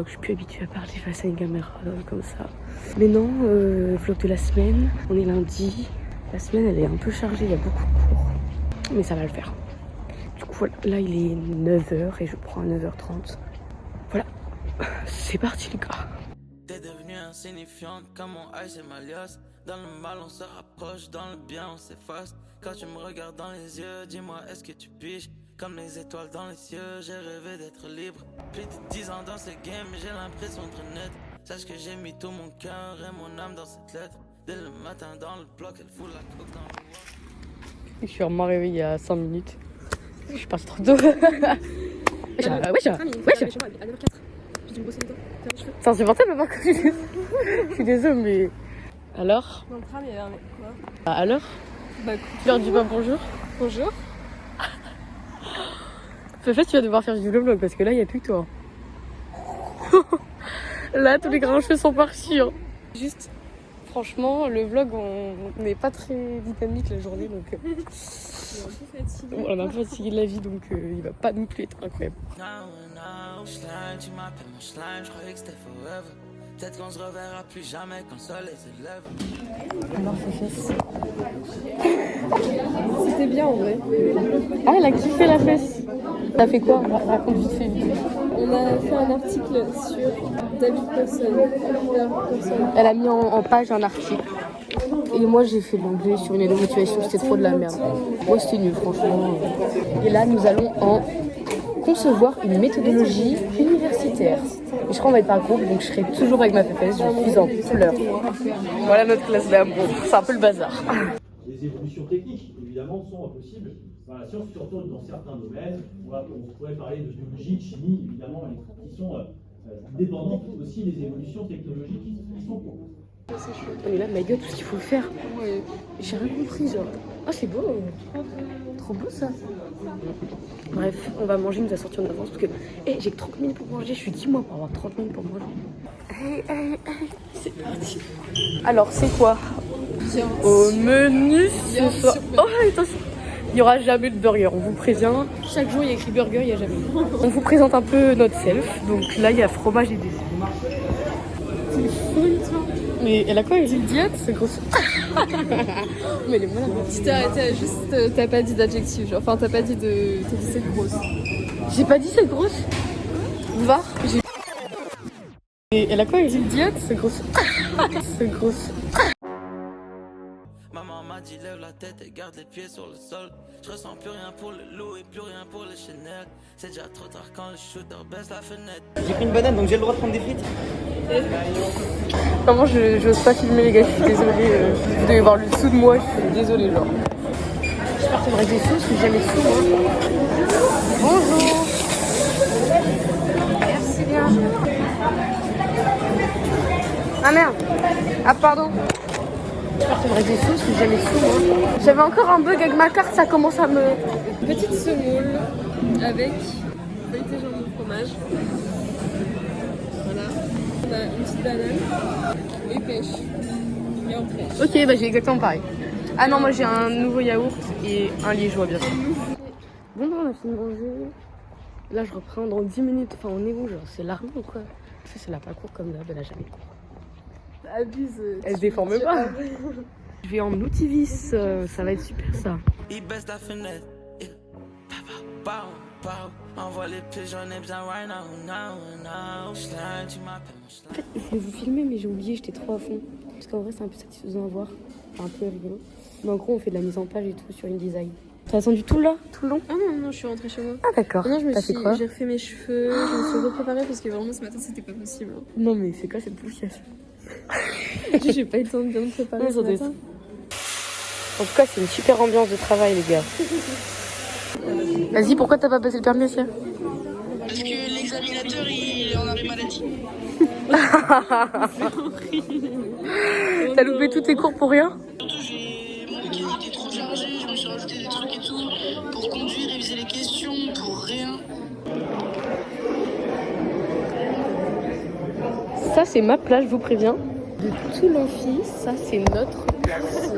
Donc je suis plus habituée à parler face à une caméra comme ça. Mais non, vlog de la semaine, on est lundi. La semaine elle est un peu chargée, il y a beaucoup de cours. Mais ça va le faire. Du coup voilà, là il est 9h et je prends à 9h30. Voilà, c'est parti les gars. T'es devenue insignifiante comme mon ice et ma liasse. Dans le mal on se rapproche, dans le bien on s'efface. Quand tu me regardes dans les yeux, dis-moi est-ce que tu piges? Comme les étoiles dans les cieux, j'ai rêvé d'être libre. Plus de 10 ans dans ce game, j'ai l'impression d'être net. Sache que j'ai mis tout mon cœur et mon âme dans cette lettre. Dès le matin dans le bloc, elle fout la coke dans le wok. Je suis vraiment réveillée il y a 5 minutes. Je passe trop tôt. Wesh. C'est insupportable maintenant que je suis désolée mais... Alors? Dans le tram, il y avait un mec quoi. Bah alors? Bah Tu leur dis pas bonjour? bonjour. Fait, tu vas devoir faire du vlog parce que là, il n'y a plus que toi. Là, tous les grincheux sont partis. Hein. Juste, franchement, le vlog, on n'est pas très dynamique la journée. Donc, On est un peu fatigué. on a un peu fatigué de la vie, donc il va pas non plus être incroyable. Slime, tu m'appelles mon slime, je croyais que c'était forever. Peut-être qu'on se reverra plus jamais quand le soleil se lève. Alors, fesse. C'était bien en vrai. Ah, elle a kiffé la fesse. T'as fait quoi? Raconte vite fait. On a fait un article sur David Paulson. Elle a mis en page un article. Et moi, j'ai fait de l'anglais sur une aide de motivation. C'était trop de la merde. Moi, c'était nul, franchement. Et là, nous allons en concevoir une méthodologie universitaire. Et je crois qu'on va être par groupe, donc je serai toujours avec ma fesse. Je suis en pleurs. Voilà notre classe d'amour. C'est un peu le bazar. Les évolutions techniques, évidemment, sont possibles dans la science, surtout dans certains domaines. On pourrait parler de biologie, de chimie, évidemment, qui sont dépendantes aussi des évolutions technologiques qui sont pour. Mais là, my god, tout ce qu'il faut faire. Ouais. J'ai rien compris, genre. Ah, c'est beau. Trop beau ça. Bref, on va manger, nous a sorti en avance parce que j'ai que 30 minutes pour manger. Je suis 10 mois pour avoir 30 minutes pour manger. Hey, c'est parti. Alors, c'est quoi au menu ce soir? Oh, attention. Il n'y aura jamais de burger, on vous prévient. Chaque jour, il y a écrit burger, il n'y a jamais. On vous présente un peu notre self. Donc là, il y a fromage et dessert. T'es folle toi. Mais elle a quoi? Elle est idiote, c'est grosse. Mais elle est malade. T'as pas dit d'adjectif, genre. Enfin, t'as pas dit de. T'as dit c'est grosse. J'ai pas dit cette grosse. Va. Et elle a quoi? Elle est idiote, c'est grosse. C'est grosse. Maman m'a dit lève la tête et garde les pieds sur le sol. Je ressens plus rien pour le loup et plus rien pour le Chanel. C'est déjà trop tard quand le shooter baisse la fenêtre. J'ai pris une banane donc j'ai le droit de prendre des frites. Comment j'ose pas filmer les gars, je suis désolée. Vous devez voir le dessous de moi, je suis désolée genre. J'espère qu'il me reste des sous, parce que j'ai jamais de sous moi. Bonjour. Merci bien. Ah merde. Ah pardon. J'espère qu'il me reste des sous, parce que j'ai jamais de sous moi. J'avais encore un bug avec ma carte, ça commence à me... Petite semoule avec feuilleté jambon fromage. Voilà. On a une petite banane et pêche. Et en pêche. Ok, bah j'ai exactement pareil. Ah non, moi j'ai un nouveau yaourt et un liégeois bien sûr. Bon, bah, on a fini de manger. Là, je reprends dans 10 minutes. Enfin, on est où, genre? C'est l'armée ou quoi? Ça, c'est la pas court comme d'hab, elle a jamais cours. Abuse. Elle se déforme pas. Je vais en Outivis, ça va être super ça. Il baisse la fenêtre. Envoie les pieds, j'en ai besoin right now. Slime, tu m'appelles mon slime. En fait, je voulais vous filmer, mais j'ai oublié, j'étais trop à fond. Parce qu'en vrai, c'est un peu satisfaisant à voir. Enfin, un peu rigolo. Mais en gros, on fait de la mise en page et tout sur InDesign. T'as attendu tout là, tout le long? Ah non, je suis rentrée chez moi. Ah d'accord. Non, T'as fait quoi? j'ai refait mes cheveux, je me suis repréparée parce que vraiment ce matin c'était pas possible. Non mais c'est quoi cette poussière? J'ai pas eu le temps de bien me préparer Non, ce ça doit matin. En tout cas, c'est une super ambiance de travail, les gars. Vas-y, pourquoi t'as pas passé le permis, Sia? Parce que l'examinateur, il est en arrêt maladie. T'as loupé tous tes cours pour rien? Surtout, mon cahier était trop chargé, je me suis rajouté des trucs et tout. Pour conduire, réviser les questions, pour rien. Ça, c'est ma place, je vous préviens. De tout l'amphi, ça, c'est notre place.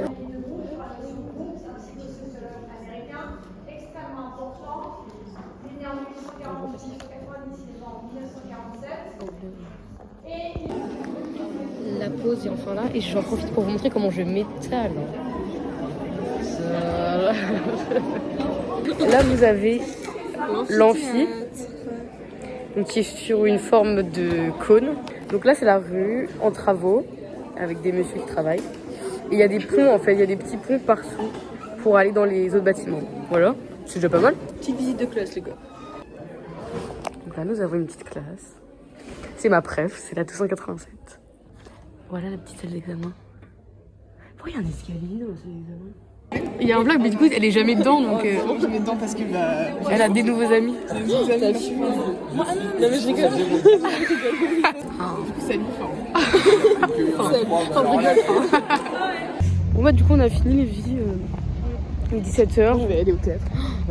La pause est enfin là et j'en profite pour vous montrer comment je m'étale. Là vous avez l'amphi, donc qui est sur une forme de cône. Donc là c'est la rue en travaux avec des messieurs qui travaillent. Et il y a des ponts en fait, il y a des petits ponts partout pour aller dans les autres bâtiments. Voilà, c'est déjà pas mal. Petite visite de classe, les gars. Donc là nous avons une petite classe. C'est ma préf, c'est la 287. Voilà la petite salle d'examen. Pourquoi il y a un escalier dans la salle d'examen? Il y a un vlog, mais du coup elle est jamais dedans donc. Je mets dedans parce que Elle a des nouveaux amis. Non mais je rigole. C'est Bon bah du coup on a fini les vies. Il est 17h. Je vais aller au théâtre.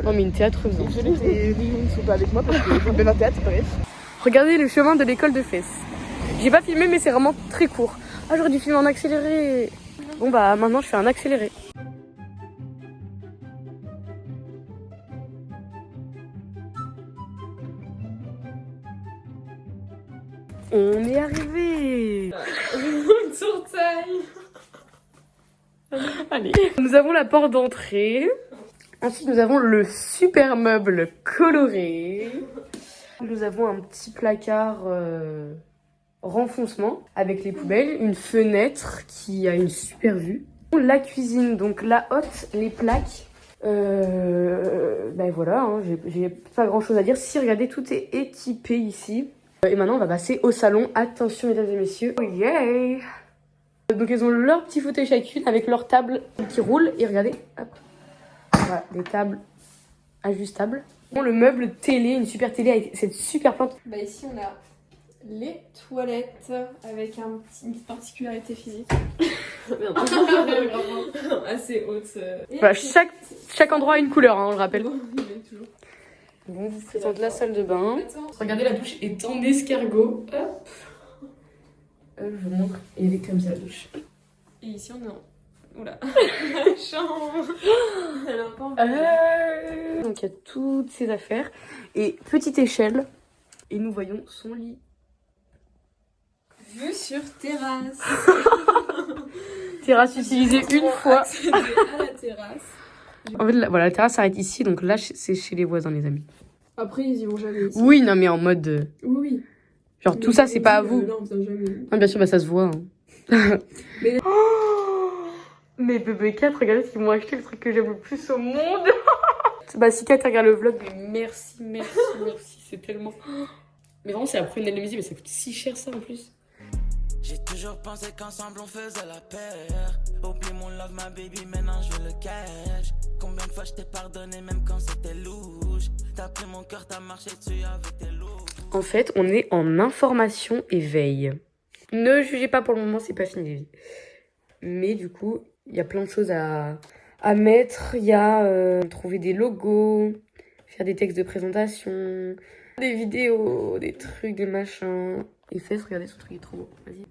Non mais une théâtreuse. Hein. Désolée que les gens ne sont pas avec moi parce que je vais au théâtre, bref. Regardez le chemin de l'école de Fès. J'ai pas filmé mais c'est vraiment très court. Ah j'aurais dû filmer en accéléré. Bon bah maintenant je fais un accéléré. On est arrivé. Allez. Nous avons la porte d'entrée. Ensuite nous avons le super meuble coloré. Nous avons un petit placard renfoncement avec les poubelles, une fenêtre qui a une super vue. La cuisine, donc la hotte, les plaques. Ben voilà, hein, j'ai pas grand chose à dire. Si, regardez, tout est équipé ici. Et maintenant on va passer au salon. Attention mesdames et messieurs. Oh yeah. Donc elles ont leur petit fauteuil chacune avec leur table qui roule. Et regardez, hop. Voilà, des tables ajustables. Le meuble télé, une super télé avec cette super plante. Bah ici on a les toilettes avec une petite particularité physique. Assez haute. Voilà, chaque endroit a une couleur, hein, on le rappelle. Toujours. Bon, vous présente la salle de bain. Regardez, la douche est en escargot. Hop. Je vous montre. Et elle est comme ça, la douche. Et ici on est en... Oula. La chambre. Elle a pas Donc il y a toutes ces affaires. Et petite échelle. Et nous voyons son lit. Vue sur terrasse. Terrasse utilisée une fois. Accéder à la terrasse. En fait, voilà, la terrasse s'arrête ici. Donc là, c'est chez les voisins, les amis. Après ils y vont jamais ici. Oui, non, mais en mode... Oui. Genre, tout ça, c'est pas à vous. Non, on vient jamais. Non, bien sûr, bah, ça se voit. Hein. Mais- Mais bébé 4, regardez ce qu'ils m'ont acheté, le truc que j'aime le plus au monde. Bah si Kat regarde le vlog, mais merci, c'est tellement... Mais vraiment c'est la prunelle de musique, mais ça coûte si cher ça en plus. J'ai toujours pensé qu'ensemble on faisait la paire. Oublie mon love, ma baby, maintenant je veux le cash. Combien de fois je t'ai pardonné même quand c'était louche. T'as pris mon cœur, t'as marché dessus avec tes loups. En fait, on est en information et veille. Ne jugez pas pour le moment, c'est pas fini les vies. Mais du coup, il y a plein de choses à mettre. Il y a trouver des logos, faire des textes de présentation, des vidéos, des trucs, des machins. Et Fès, regardez, ce truc est trop beau. Vas-y.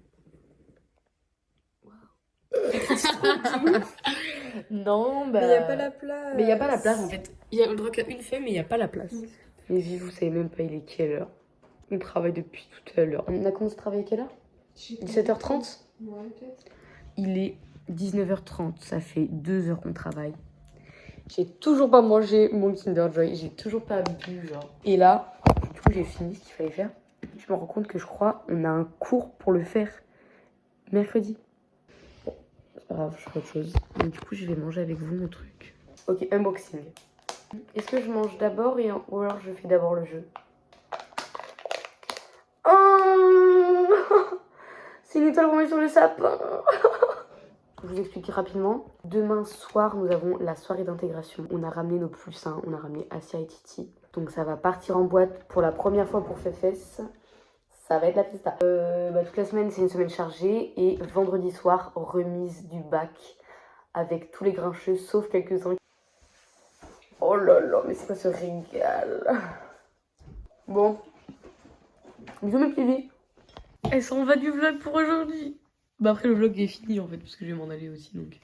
Non, bah... Mais il n'y a pas la place. Mais il n'y a pas la place en fait. Il y a le droit qu'à une femme, mais il n'y a pas la place. Mais vie, vous savez même pas il est quelle heure. On travaille depuis tout à l'heure. On a commencé à travailler à quelle heure? 17h30? Ouais, peut-être. Il est 19h30, ça fait 2 heures qu'on travaille. J'ai toujours pas mangé mon Kinder Joy, j'ai toujours pas bu genre. Et là, du coup j'ai fini ce qu'il fallait faire. Je me rends compte que je crois on a un cours pour le faire mercredi. Bon, c'est pas grave, je ferai autre chose. Mais du coup je vais manger avec vous mon truc. Ok, unboxing. Est-ce que je mange d'abord ou alors je fais d'abord le jeu? Oh c'est une étoile remise sur le sapin. Je vous explique rapidement. Demain soir, nous avons la soirée d'intégration. On a ramené nos plus, hein. On a ramené Asia et Titi. Donc ça va partir en boîte pour la première fois pour Fès. Ça va être la fiesta. Toute la semaine, c'est une semaine chargée. Et vendredi soir, remise du bac avec tous les grincheux, sauf quelques-uns. Oh là là, mais c'est quoi ce régal? Bon. Bisous mes petits vies. Elle s'en va du vlog pour aujourd'hui. Bah après le vlog est fini en fait parce que je vais m'en aller aussi donc.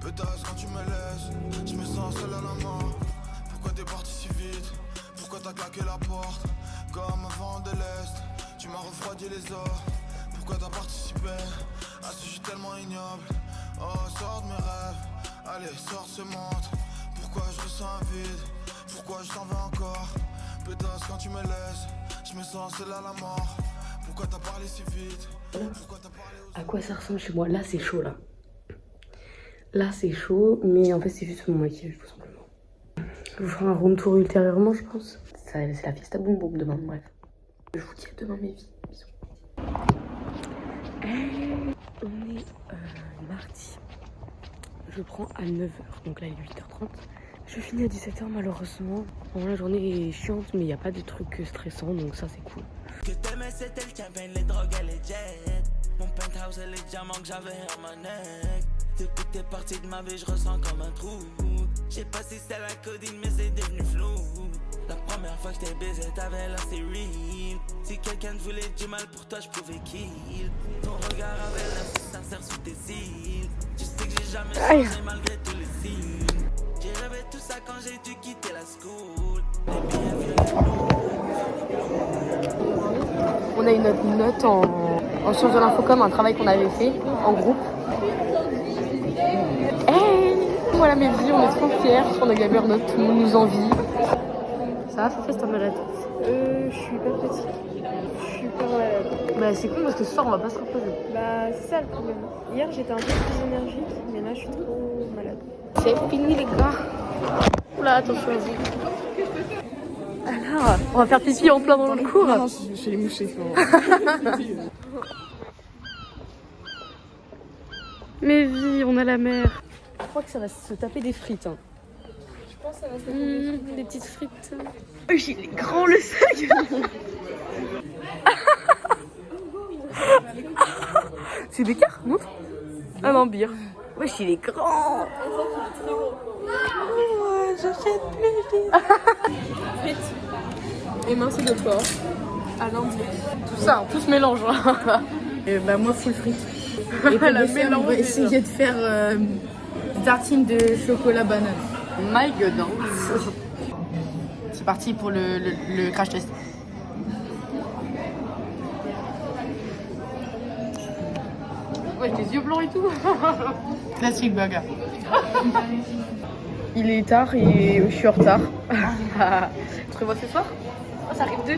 Peut-être quand tu me laisses, je me sens seul à la mort. t'as claqué la porte, comme un vent de l'Est. Tu m'as refroidi les os, pourquoi t'as participé à ce jeu tellement ignoble? Oh, sors de mes rêves, allez, sors ce monde. Pourquoi je ressens un vide, pourquoi je t'en veux encore? Pétasse quand tu me laisses, je me sens seul à la mort. Pourquoi t'as parlé si vite? Pourquoi t'as parlé aux... À quoi ça ressemble chez moi? Là c'est chaud là. Là c'est chaud, mais en fait c'est juste mon maquillage tout simplement. Je vous ferai un room tour ultérieurement je pense. C'est la fiesta boum boum demain, bref. Je vous dis à demain mes vies. Bisous. On est mardi. Je prends à 9h, donc là il est 8h30. Je finis à 17h malheureusement. Bon, la journée est chiante mais il n'y a pas de trucs stressants donc ça c'est cool. Que t'aimais c'était le champagne, les drogues et les jets. Mon penthouse et les diamants que j'avais à ma neck. Depuis que t'es parti de ma vie je ressens comme un trou. Je sais pas si c'est la codine mais c'est devenu flou. La première fois que je t'ai baisé t'avais là c'est real. Si quelqu'un te voulait du mal pour toi je pouvais kill. Ton regard avait l'air si sincère sous tes cils. Tu sais que j'ai jamais changé malgré tous les signes. J'ai rêvé tout ça quand j'ai dû quitter la school. On a eu notre note en sciences de l'infocom, un travail qu'on avait fait en groupe. Voilà mes vies, on est trop fiers, on a gagné leur note, tout le monde nous envie. Ça va, Fafès, t'es malade? Je suis pas fatiguée. Je suis pas malade. Bah c'est con parce que ce soir on va pas se reposer. Bah, c'est ça le problème. Hier, j'étais un peu plus énergique, mais là, je suis trop malade. C'est fini les gars. Oula, attention. Alors, on va faire pipi en plein dans le cours. Non, je suis les moucher. Mes vies, on a la mer. Je crois que ça va se taper des frites. Hein. Je pense que ça va se taper Des petites frites. Oh, j'ai les grands le sac. C'est des cartes, non? Ah non, bière. Wesh, il est grand. Oh, j'achète plus. frites. Et mince de porc. À lundi. Tout ça, tout se mélange. Bah moi full frites. Et pour La le dessert, on va mélange. essayer de faire des tartines de chocolat banane. My god. Hein. C'est parti pour le crash test. Ouais, tes yeux blancs et tout. Classique burger. Il est tard et je suis en retard. Tu te revois ce soir? Oh, ça arrive de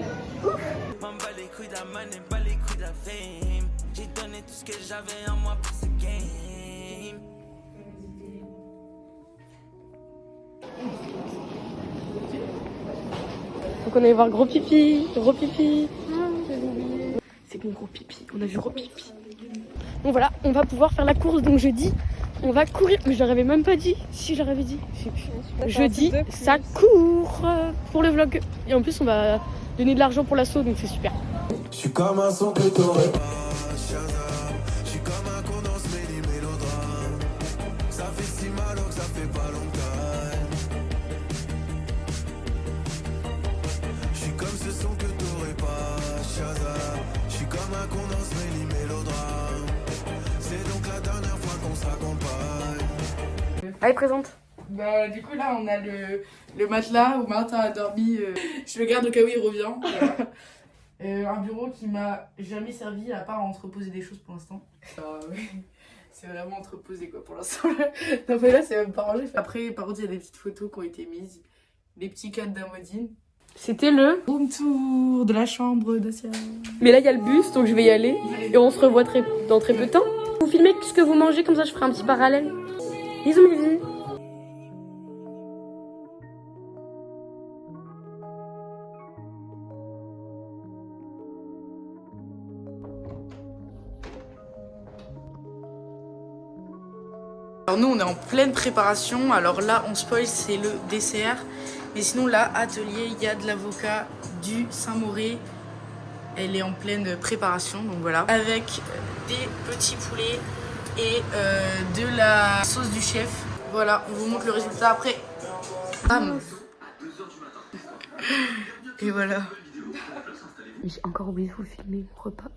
M'en bats les couilles de la money, bats les couilles de la fame. J'ai donné tout ce que j'avais en moi pour ce game. Faut qu'on aille voir gros pipi. Gros pipi. C'est mon gros pipi. On a vu gros pipi. Donc voilà, on va pouvoir faire la course. Donc jeudi, on va courir. Mais je leur avais même pas dit. Si, je leur avais dit. Je sais plus. Jeudi, ça court pour le vlog. Et en plus, on va donner de l'argent pour l'assaut. Donc c'est super. Je suis comme un son que t'aurais pas, Shazam. Je suis comme un con dans ce mélodrame. Ça fait si mal que ça fait pas longtemps. Je suis comme ce son que t'aurais pas, Shazam. Je suis comme un con dans ce mélodrame. C'est donc la dernière fois qu'on s'accompagne. Allez, présente. Bah du coup là on a le matelas où Martin a dormi. Je le garde au cas où il revient. Voilà. Un bureau qui m'a jamais servi à part à entreposer des choses pour l'instant. C'est vraiment entreposé quoi pour l'instant. Non mais là c'est même pas rangé. Après par contre il y a des petites photos qui ont été mises. Des petits cadres d'Amodine. C'était le... Room tour de la chambre d'Asia. Mais là, il y a le bus, donc je vais y aller. Et on se revoit dans très peu de temps. Vous filmez ce que vous mangez, comme ça je ferai un petit parallèle. Bisous mes vies. Alors nous on est en pleine préparation, alors là on spoil c'est le dessert, mais sinon là atelier il y a de l'avocat, du Saint-Mauré, elle est en pleine préparation donc voilà, avec des petits poulets et de la sauce du chef, voilà on vous montre le résultat après, bam. Et voilà. J'ai encore oublié de vous filmer le repas.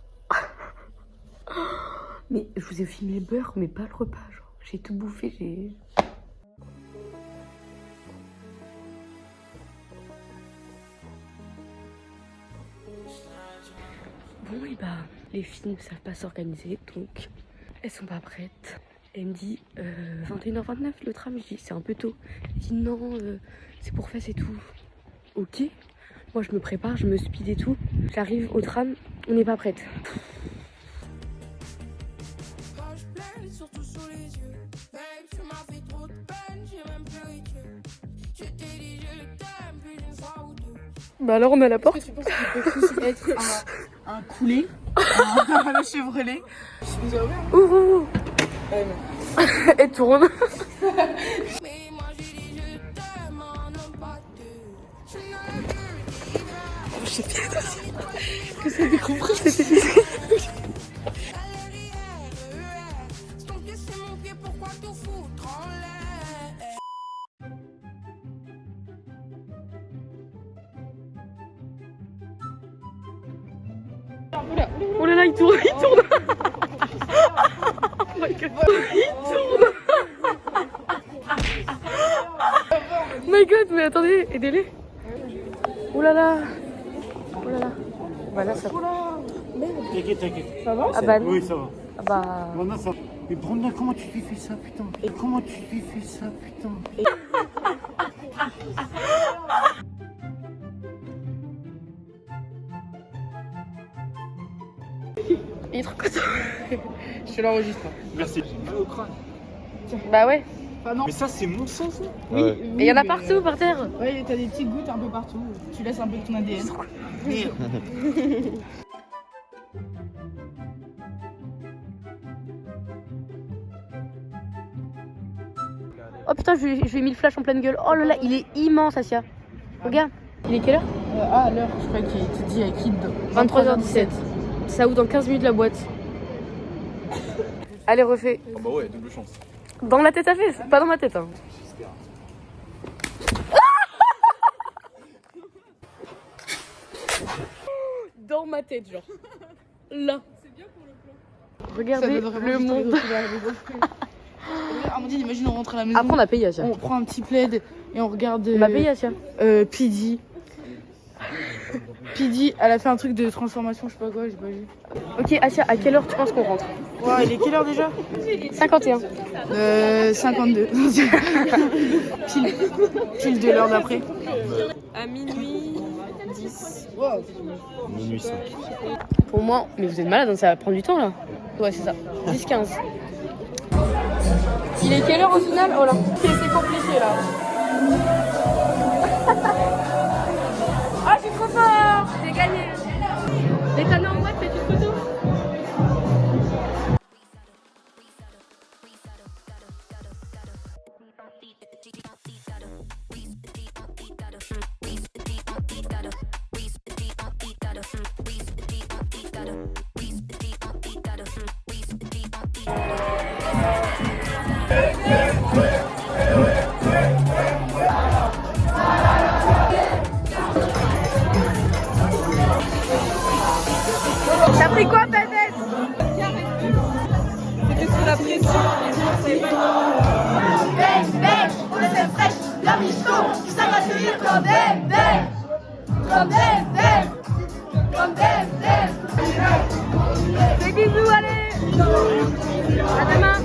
Mais je vous ai filmé le beurre, mais pas le repas genre. J'ai tout bouffé, j'ai... bon, et bah, les filles ne savent pas s'organiser, donc elles sont pas prêtes. Elle me dit 21h29 le tram, je dis c'est un peu tôt. Elle dit non, c'est pour Fès et tout. Ok, moi je me prépare, je me speed et tout. J'arrive au tram, on n'est pas prête. Bah alors on a la porte. Est-ce que tu penses qu'il peut plus être un coulé, un Chevrolet? Ouh. Et tourne. Je sais pas que ça découvre c'était physique. Oh là là, il tourne, il tourne. Oh my god, il tourne. Oh my god, mais attendez, aidez-les. Oh là là. Oh là là. Bah là, ça va. T'inquiète, t'inquiète. Ça va? Ah bah non. Oui, ça va. Ah bah... Maintenant, ça va. Mais Brenda, comment tu lui fais ça, putain? Et comment tu lui fais ça, putain? Il est trop content. Je te l'enregistre. Merci. J'ai mal au crâne. Bah ouais. Enfin, non. Mais ça, c'est mon sang, ça? Oui, Ouais. Et il y en a partout par terre. Ouais, t'as des petites gouttes un peu partout. Tu laisses un peu de ton ADN. Oh putain, je lui ai mis le flash en pleine gueule. Oh là là, il est immense, Asia. Regarde. Il est quelle heure? Ah, l'heure, je crois qu'il te dit à qui dedans? 23h17. Ça ouvre dans 15 minutes la boîte. Allez, refais. Ah bah ouais, double chance. Dans la tête à fait, pas dans ma tête. Hein. Dans ma tête, genre. Là. C'est bien pour le plan. Regardez le monde. Amandine, imagine on rentre à la maison. Après, on a payé, Asia. On prend un petit plaid et on regarde. On a payé, Asia. Pidi. Pidi, elle a fait un truc de transformation, je sais pas quoi, j'ai pas vu. Ok, Asia, à quelle heure tu penses qu'on rentre? Ouais, il est quelle heure déjà? 51. 52. Pile de l'heure d'après. À minuit 10. Minuit 5. Pour moi, mais vous êtes malade, hein, ça va prendre du temps là. Ouais, c'est ça. 10-15. Il est quelle heure au final? Oh là. C'est compliqué là. Ah, je suis trop fort! J'ai gagné! Les canons en boîte, fais-tu une photo? T'as pris quoi, Pépette? C'était sous la pression. Bang, bang, on était fraîche, la mission, ça va accueillir comme bang, bang. Comme bang, bang. Comme bang, bang. Des bisous, allez! À demain!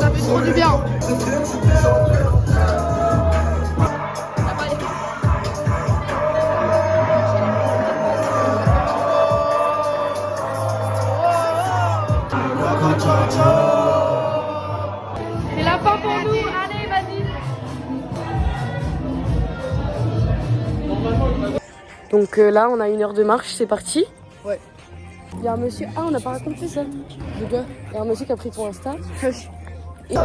Ça fait trop du bien. C'est la fin pour nous, allez, vas-y! Donc là, on a 1 heure de marche, c'est parti. Ouais. Il y a un monsieur. Ah, on n'a pas raconté ça. De quoi? Il y a un monsieur qui a pris ton Insta. Et...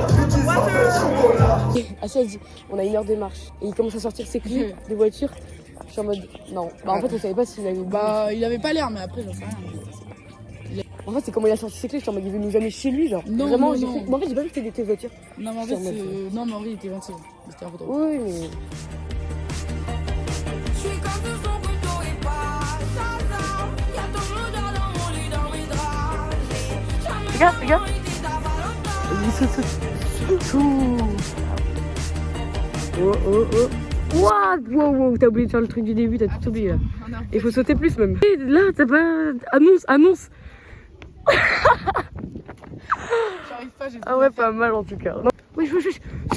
Asia dit, on a 1 heure de marche. Et il commence à sortir ses clés des voitures. Je suis en mode, non. Bah en fait, on savait pas s'il avait... Bah, il avait pas l'air, mais après, j'en sais rien. En fait, c'est comment il a sorti ses clés. Je suis en mode, il veut nous amener chez lui, genre. Non, vraiment, non, j'ai non. cru... Mais en fait, j'ai pas vu que c'était des clés de voiture. Non, mais en fait, non, mais en vrai, il était gentil. C'était un peu drôle. Oui, mais... Je suis comme tout son couteau et pas ça. Y'a toujours dans mon lit, dans mes draps. Regarde, regarde. Vas-y, saute, saute. Saute. Oh, oh, oh. What? Wow, t'as oublié de faire le truc du début, t'as tout oublié là. Il faut sauter plus même. Et là, t'as pas... Annonce. J'arrive pas, j'ai Ah ouais, pas mal en tout cas. Oui.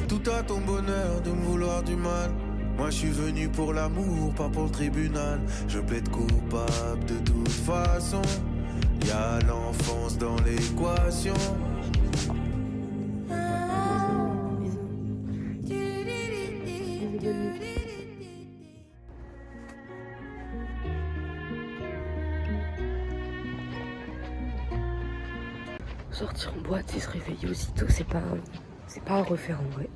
Tout à ton bonheur de me vouloir du mal. Moi je suis venu pour l'amour, pas pour le tribunal. Je plaide coupable de toute façon. Y'a l'enfance dans l'équation. Sortir en boîte et se réveiller aussitôt, c'est pas à refaire en vrai.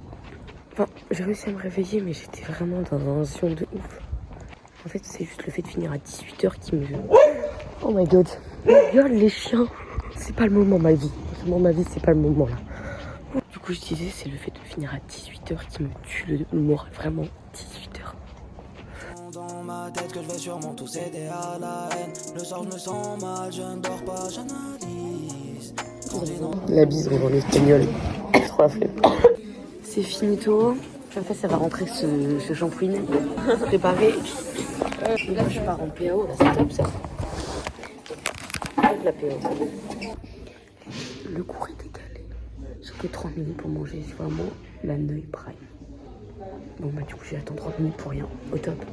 Enfin, j'ai réussi à me réveiller, mais j'étais vraiment dans un son de ouf. En fait, c'est juste le fait de finir à 18h qui me... Oh my god. Regarde les chiens. C'est pas le moment, ma vie. Vraiment, ma vie, c'est pas le moment là. Du coup, je disais, c'est le fait de finir à 18h qui me tue le moral. Vraiment, 18h. Dans ma tête que je vais sûrement tout céder à la haine. Le soir, je me sens mal, je ne dors pas, j'analyse. La bise dans l'espagnol. Trop la flemme. C'est finito. En fait, ça va rentrer ce shampooing. Préparé. Et là, je pars en PAO. Là, c'est top ça. La PAO. Le cours est décalé. J'ai que 30 minutes pour manger. C'est vraiment la nuit prime. Bon, bah, du coup, j'ai attendu 30 minutes pour rien. Au top.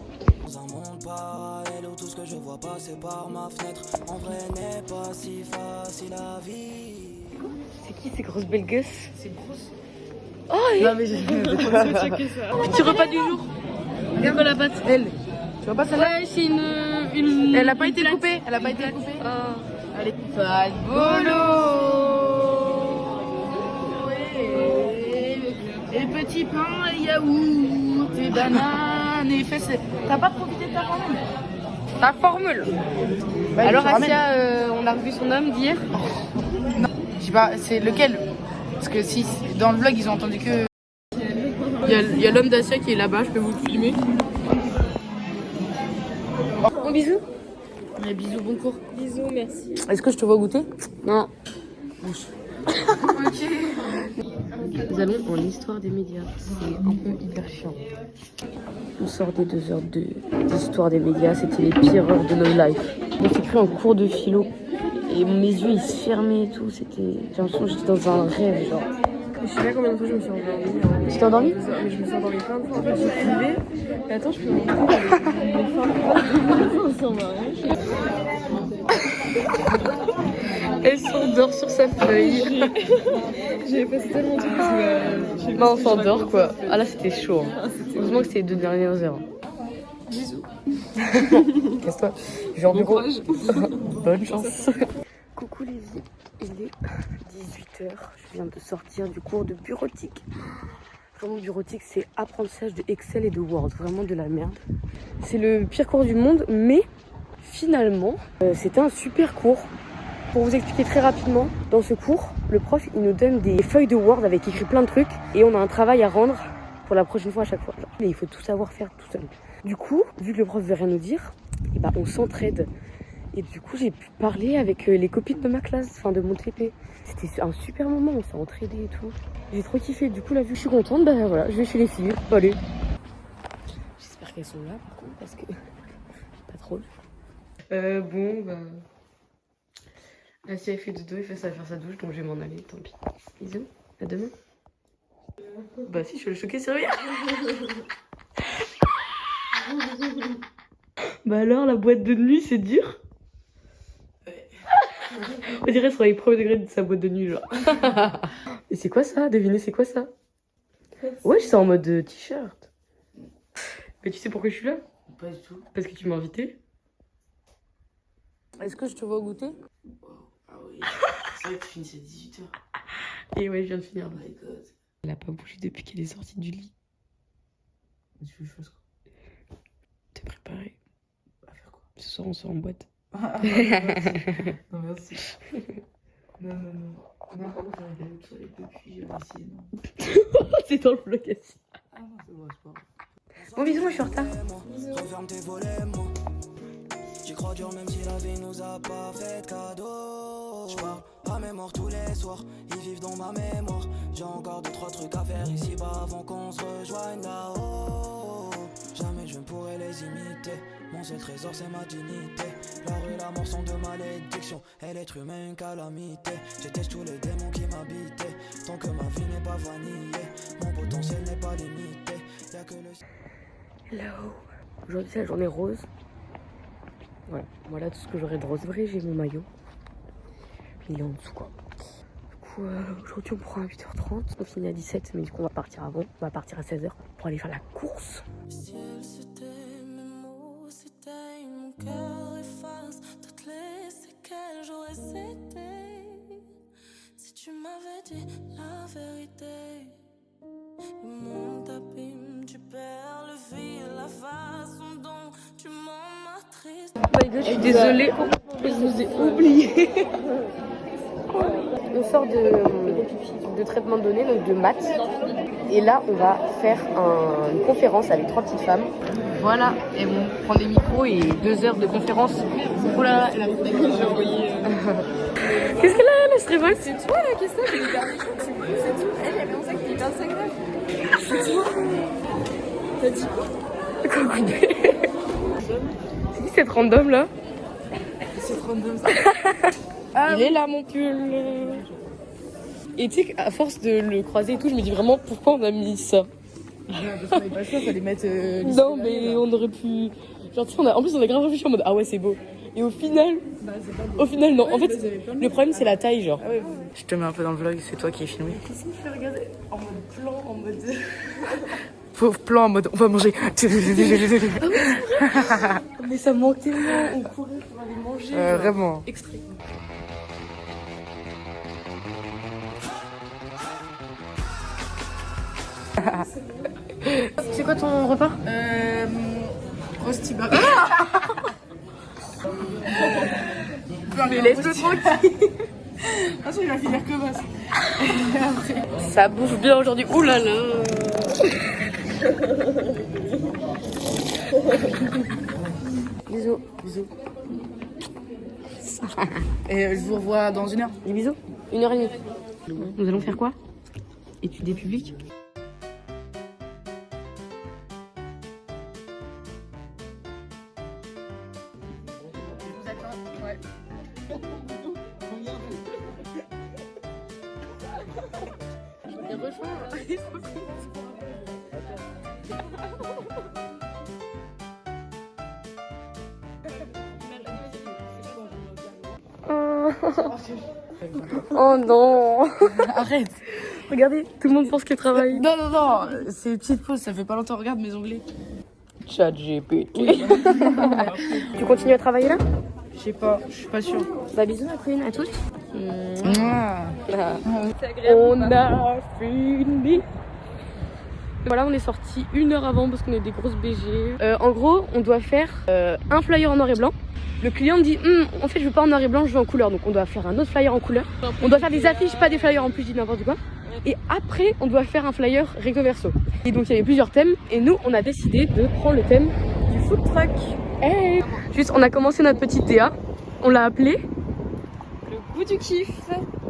Dans un monde parallèle où tout ce que je vois passer par ma fenêtre en vrai n'est pas si facile à vivre. C'est qui ces grosses belles gosses? C'est grosse. Oh, Non mais j'ai petit repas du jour. Regarde la pâte. Elle. Tu vois pas celle-là? Ouais, c'est une... Elle a pas été coupée. Elle a pas été coupée. Allez. Pas de bolo. Et petit pain et yaourt et bananes et fesses. T'as pas profité de ta formule? Ta formule. Bah, alors Asia, on a revu son homme d'hier. Non, je sais pas, c'est lequel? Parce que si dans le vlog ils ont entendu que... Il y a l'homme d'Asia qui est là-bas, je peux vous le filmer. Bon bisous. Ouais, bisous, bon cours. Bisous, merci. Est-ce que je te vois goûter? Non. Ok. Nous allons en histoire des médias. C'est un peu hyper chiant. On sort des 2 heures d'histoire des médias. C'était les pires heures de nos lives. On s'est pris un cours de philo. Et mes yeux, ils se fermaient et tout. J'ai l'impression que j'étais dans un rêve, genre. Je sais pas combien de fois je me suis endormie. Tu t'es endormie? Mais je me suis endormie plein de fois. En fait, j'écrivais. Et attends, je peux vous montrer on s'en va rien. Elle s'endort sur sa feuille. J'ai passé tellement de temps. Bah, on s'endort quoi. Ah là, c'était chaud. Hein. Heureusement que c'était les 2 dernières heures. Bisous. Casse-toi. Je vais en Bon bureau. courage. Bonne chance. Coucou les vies. Il est 18h. Je viens de sortir du cours de bureautique. Vraiment, bureautique, c'est apprentissage de Excel et de Word. Vraiment de la merde. C'est le pire cours du monde, mais finalement, c'était un super cours. Pour vous expliquer très rapidement, dans ce cours, le prof, il nous donne des feuilles de Word avec écrit plein de trucs et on a un travail à rendre pour la prochaine fois à chaque fois. Mais il faut tout savoir faire tout seul. Du coup, vu que le prof veut rien nous dire, et bah on s'entraide. Et du coup, j'ai pu parler avec les copines de ma classe, enfin de mon TP. C'était un super moment, on s'est entraidés et tout. J'ai trop kiffé. Du coup, là, vu que je suis contente, bah voilà, je vais chez les filles. Allez. J'espère qu'elles sont là, par contre, parce que pas trop. Bon, bah... Asia, elle fait dodo, il fait ça à faire sa douche, donc je vais m'en aller, tant pis. Bisous, à demain. Bah si, je suis le choquer servir. Bah alors, la boîte de nuit, c'est dur. Ouais. On dirait sur les premiers degrés de sa boîte de nuit, genre. Et c'est quoi ça? Devinez, c'est quoi ça? Ouais, je suis en mode t-shirt. Mais tu sais pourquoi je suis là? Pas du tout. Parce que tu m'as invité. Est-ce que je te vois goûter? Ah oui, c'est vrai que tu finis à 18h. Et ouais, je viens de finir. Oh my god. Elle a pas bougé depuis qu'elle est sortie du lit. Tu fais chose quoi? T'es préparé? À faire quoi? Ce soir, on sort en boîte. Non, merci. Non. Non, pardon, j'ai regardé tout depuis, j'ai essayé, non. C'est dans le vlog aussi. Ah non, c'est vrai, c'est pas grave. Bon, bisous, moi je suis en retard. Referme tes volets, moi. J'y crois dur même si la vie nous a pas fait de cadeau. J'pars à ma mémoire tous les soirs, ils vivent dans ma mémoire. J'ai encore 2-3 trucs à faire ici-bas avant qu'on se rejoigne là-haut. Jamais je ne pourrai les imiter, mon seul trésor c'est ma dignité. La rue, l'amour sont de malédiction, et l'être humain une calamité. J'éteigne tous les démons qui m'habitaient, tant que ma vie n'est pas vanillée, mon potentiel n'est pas limité. Y'a que le... Hello. Aujourd'hui c'est la journée rose. Voilà tout ce que j'aurais de rose. Vrai, j'ai mon maillot. Il est en dessous quoi. Du coup aujourd'hui on prend à 8h30. On finit à 17 mais du coup on va partir avant. On va partir à 16h pour aller faire la course. Si elle s'était, mes mots s'éteignent, mon cœur efface toutes les séquelles, j'aurais cédé. Si tu m'avais dit la vérité, le monde t'abîme, tu perds le fil, la façon dont tu m'attriste. Oh my god, je suis désolée, je vous ai oublié. On sort de traitement de données, donc de maths. Et là, on va faire une conférence avec 3 petites femmes. Voilà, et on prend des micros et 2 heures de conférence. Oh là là, elle a envoyé. Qu'est-ce qu'elle a, elle se révolte? C'est toi la question, j'ai le dernier jour, c'est tout. Elle avait pensé que t'étais 25 d'âge. C'est toi. T'as dit quoi? C'est qui cette random là? C'est random ça. Il est là mon pull. Et tu sais qu'à force de le croiser et tout, je me dis vraiment pourquoi on a mis ça. Parce qu'on avait pas le choix, fallait mettre. Non mais on aurait pu. Genre tu sais, en plus on a grave réfléchi en mode ah ouais c'est beau. Et au final. Au final non. Ouais, en fait le problème c'est la taille genre. Ah ouais, je te mets un peu dans le vlog, c'est toi qui es filmé. Qu'est-ce que je fais regarder en mode plan, en mode. Pauvre plan en mode on va manger. Ah oui, mais ça me manque tellement, on courait pour aller manger. Vraiment. Extrait. C'est quoi ton repas? Rosti bar. Mais laisse-le tranquille. Ah, ça, il va finir que basse. Ça bouffe bien aujourd'hui. Ouh là là. Bisous. Bisous. Et je vous revois dans 1 heure. Des bisous. 1h30. Nous allons faire quoi? Études des publics. Oh non. Arrête. Regardez, tout le monde pense qu'elle travaille. Non, non, non. C'est une petite pause, ça fait pas longtemps. Regarde mes onglets. ChatGPT. Tu continues à travailler là? Je sais pas, je suis pas sûre. Bah bisous à Queen, à toutes. Ah. On a fini. Voilà, on est sorti 1 heure avant parce qu'on est des grosses BG. En gros, on doit faire un flyer en noir et blanc. Le client dit en fait je veux pas en noir et blanc, je veux en couleur. Donc on doit faire un autre flyer en couleur. On doit faire des affiches, pas des flyers en plus, je dis n'importe quoi. Et après on doit faire un flyer recto verso. Et donc il y avait plusieurs thèmes. Et nous on a décidé de prendre le thème du food truck. Hey. Juste on a commencé notre petite DA. On l'a appelé Le goût du kiff.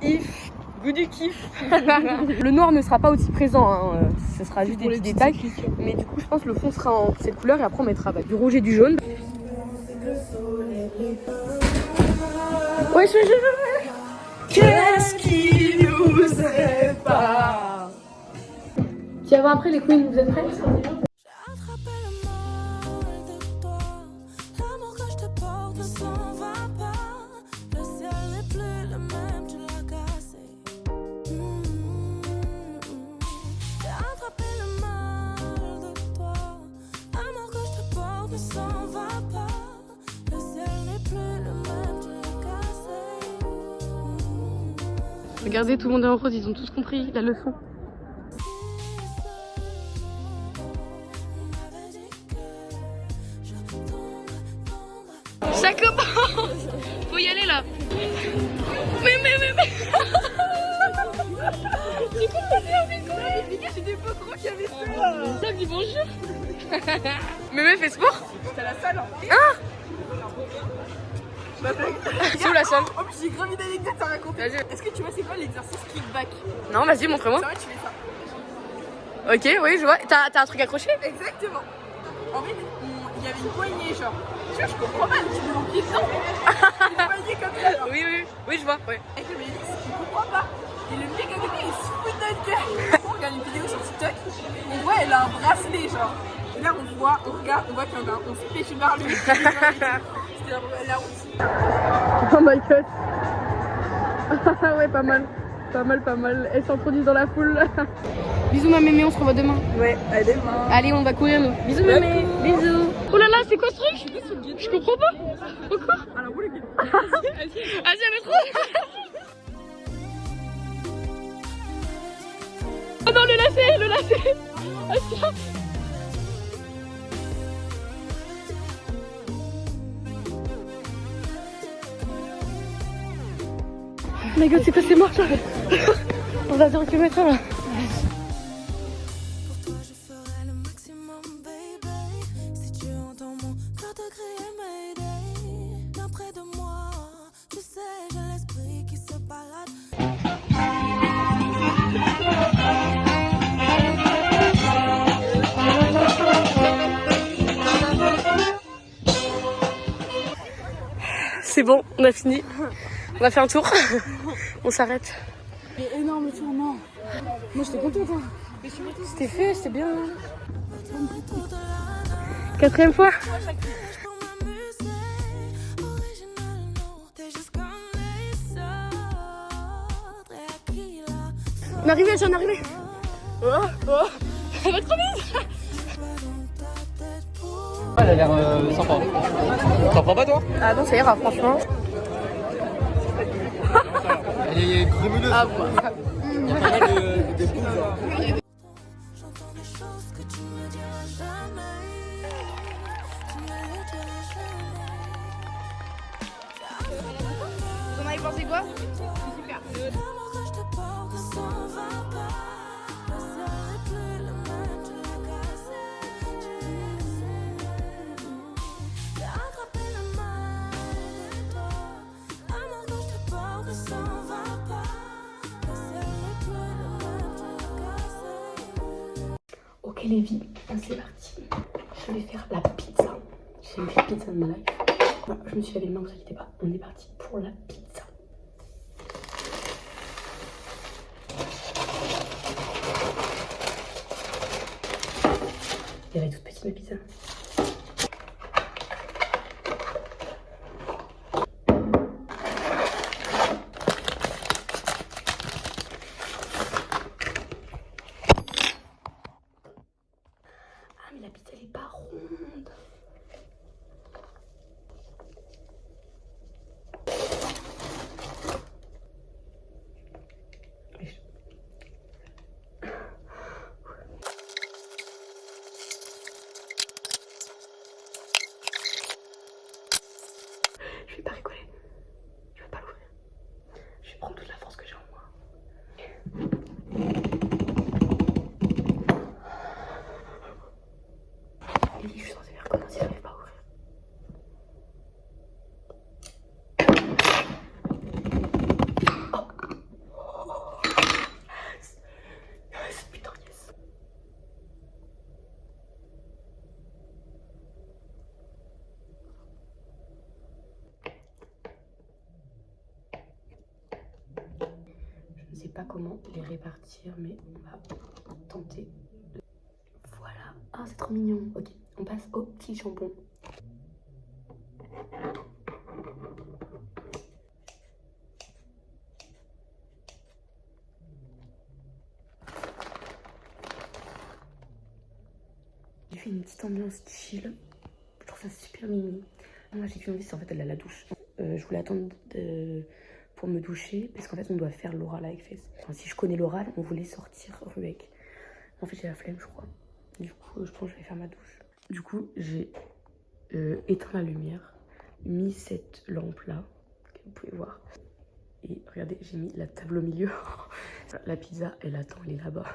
If. Goût du kiff. Le noir ne sera pas aussi présent, hein. Ce sera juste des petits détails. Mais du coup je pense que le fond sera en cette couleur et après on mettra du rouge et du jaune. Ouais, Qu'est-ce qui nous sépare? Qui avant après les queens, vous êtes prêtes? J'ai attrapé le mal de toi. L'amour que je te porte ne s'en va pas. Le ciel n'est plus le même, tu l'as cassé. J'ai attrapé le mal de toi. L'amour que je te porte ne s'en va pas. Le ciel n'est plus le même, tu l'as cassé. Regardez, tout le monde est en rose, ils ont tous compris la leçon. Ça commence. Faut y aller là. Mais du coup, j'étais pas trop qu'il y avait ça. Ça me dit bonjour. Mémé fait sport. T'es à la salle. Ah. C'est où la salle? En plus, j'ai grave une anecdote à raconter. Vas-y. Est-ce que tu vois, c'est quoi l'exercice kickback? Non, vas-y, montre-moi. C'est vrai, tu fais ça. Ok, oui, je vois. T'as un truc accroché? Exactement. En fait, il y avait une poignée, genre. Tu vois, je comprends pas, tu mets mon pied dedans. Une poignée comme ça, genre. Oui, je vois, ouais. Avec le Mélisse, il comprend pas. Et le mec à côté, il se fout de notre gueule. On regarde une vidéo sur TikTok, on voit, elle a un bracelet, genre. Et là, on voit qu'il y en a un, on se pêche vers lui. C'était la route. Oh my god. Ouais, pas mal. Pas mal. Elle s'introduit dans la foule. Bisous ma mémé, on se revoit demain. Ouais, à demain. Allez, on va courir nous. Bisous mémé. Bisous. Oh là là, c'est quoi ce truc? Je comprends pas. Pourquoi? Alors, où le guide? Vas-y, à métro. Oh non, le lacet. Ah, tiens. Oh my god, c'est quoi, c'est mort ça. On va 0 km là. Pour toi je ferai le maximum baby. Si tu entends mon cœur te crier mayday. Bien près de moi, tu sais j'ai l'esprit qui se balade. C'est bon, on a fini. On va faire un tour. On s'arrête. Mais énorme tour, non. Moi j'étais contente. Hein. C'était fait, c'était bien. 4e fois. On est arrivé, j'en ai arrivé. Ça va trop vite. Elle a l'air sympa. T'en prends pas toi? Ah non, ça ira, franchement. Elle est grémuleuse. Ah bon. Il y a pas mal de boules. J'entends des choses que tu me diras jamais. Tu me le diras jamais. Vous en avez pensé quoi? L'amour que je te porte ne s'en va pas. Le ciel n'est plus le même, tu l'as cassé. J'ai attrapé la main de toi. L'amour que je te porte ne s'en va pas. Le ciel n'est plus le même, tu l'as cassé. Ok les filles, c'est parti. Je vais faire la pizza. J'ai jamais fait pizza de ma life. Voilà, je me suis lavé les mains, vous inquiétez pas. On est parti pour la pizza. Elle est toute petite ma pizza. Ah mais la pizza elle est pas ronde. Je vais pas rigoler. Je vais pas l'ouvrir. Je vais prendre toute la force que j'ai en moi. Lily, je suis censée faire comment si j'arrive pas à ouvrir? Oh. Yes. Putain, yes. Je ne sais pas comment les répartir, mais on va tenter de... Voilà. Ah, c'est trop mignon. Ok, on passe au petit jambon. J'ai fait une petite ambiance chill. Je trouve ça super mignon. Moi, j'ai qu'une envie, c'est en fait elle a la douche. Je voulais attendre pour me doucher parce qu'en fait on doit faire l'oral avec Fess. Enfin, si je connais l'oral, on voulait sortir Ruec. En fait j'ai la flemme je crois. Du coup je pense que je vais faire ma douche. Du coup j'ai éteint la lumière, mis cette lampe là que vous pouvez voir. Et regardez, j'ai mis la table au milieu. La pizza elle attend, elle est là-bas.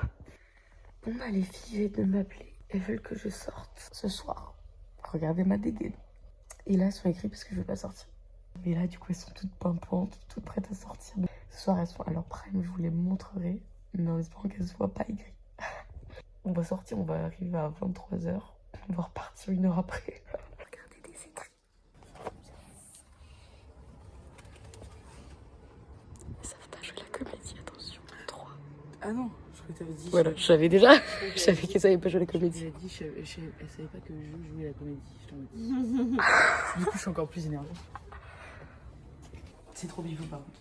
On a les filles de m'appeler. Elles veulent que je sorte ce soir. Regardez ma dégaine. Et là elles sont écrites parce que je veux pas sortir. Mais là, du coup, elles sont toutes pimpantes, toutes prêtes à sortir. Ce soir, elles sont à leur prime, je vous les montrerai. Mais en espérant qu'elles ne soient pas aigries. On va sortir, on va arriver à 23h. On va repartir 1 heure après. Regardez des écrits. Elles savent pas jouer la comédie, attention. 3. Ah non, je crois que t'avais dit. Voilà, je savais déjà. Je savais qu'elles savaient pas jouer la comédie. J'ai dit, elle savait pas que je jouais la comédie. Je t'en dis. Du coup, je suis encore plus énervée. C'est trop bifou par contre.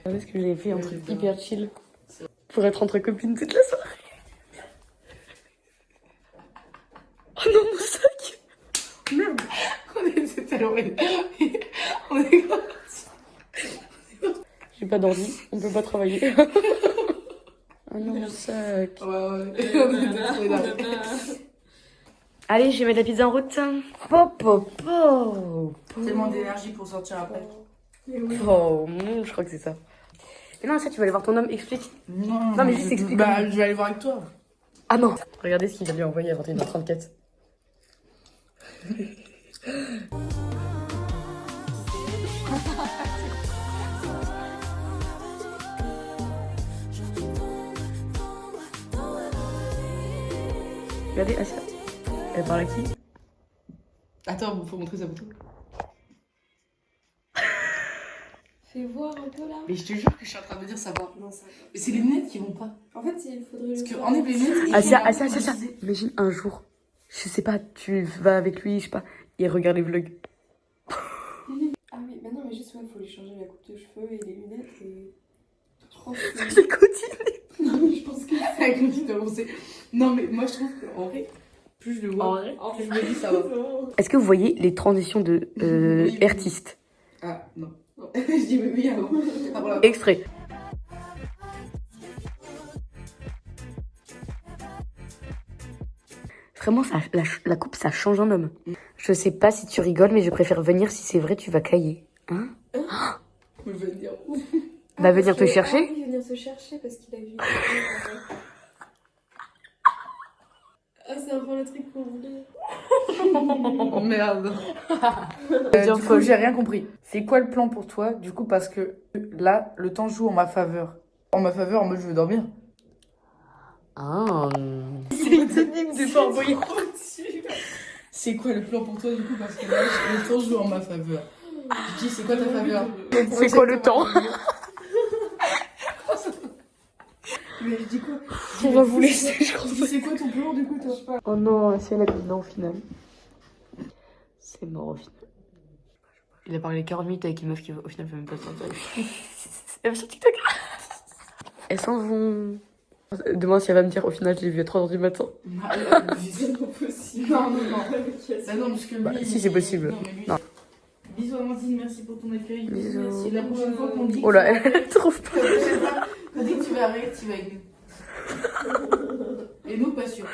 Parce que j'ai fait un truc hyper chill pour être entre copines toute la soirée. Oh non, mon sac! Merde! On était tellement on est parti. J'ai pas d'ordi, on peut pas travailler. Oh non, mon sac. Ouais. On était trop énervés. Allez, je vais mettre la pizza en route. Tellement d'énergie pour sortir après. Oh, je crois que c'est ça. Mais non, ça, tu vas aller voir ton homme, explique. Non, mais juste explique. Bah, je vais aller voir avec toi. Ah non. Regardez ce qu'il vient de lui envoyer à 21h34. Regardez, Asia. Elle parle à qui? Attends, faut montrer sa photo. Fais voir un peu là. Mais je te jure que je suis en train de dire ça va. Non, ça va. Mais c'est les lunettes qui vont pas. En fait, il faudrait. Parce qu'enlève les lunettes. Asia. Imagine un jour, je sais pas, tu vas avec lui, je sais pas, et regarde les vlogs. Ah oui, mais non, mais juste, ouais, faut lui changer la coupe de cheveux et les lunettes et. Je pense que. C'est quotidien. Non, mais je pense que. Elle continue d'avancer. Non, mais moi je trouve qu'en vrai, plus je le vois, plus je me dis ça va. Est-ce que vous voyez les transitions de Oui. artistes? Ah, non. Je dis oui avant. Avant la... Extrait. Vraiment, la coupe, ça change un homme. Je sais pas si tu rigoles, mais je préfère venir si c'est vrai, tu vas cailler. Hein? Je vais le dire. Va venir te chercher? Il va venir te chercher parce qu'il a vu. Ah, c'est enfin le truc qu'on voulait. Oh merde. Du coup, j'ai rien compris. C'est quoi le plan pour toi? Du coup, parce que là, le temps joue en ma faveur. En ma faveur, en mode je veux dormir. Ah. C'est une énigme de pas envoyer. C'est quoi le plan pour toi, du coup? Parce que là, le temps joue en ma faveur. Je dis, c'est quoi ta faveur? C'est quoi le temps? Mais je dis quoi? On va vous laisser, je crois. Je dis, c'est quoi ton plan, du coup, toi? Oh non, c'est la non au final. C'est mort au final. Il a parlé 40 minutes avec une meuf qui au final fait même pas sortir. Elle va sur TikTok. Elles s'en vont. Demain, si elle va me dire au final, je l'ai vu à 3h du matin. C'est pas possible. Non. Bah non, parce que lui, Bah, si, c'est possible. Non, mais lui... Non. Bisous Amandine, merci pour ton accueil. Bisous. Merci. La prochaine fois qu'on dit. Oh là, elle trouve pas. On dit que tu vas arrêter, tu vas avec nous. Et nous, pas sûr.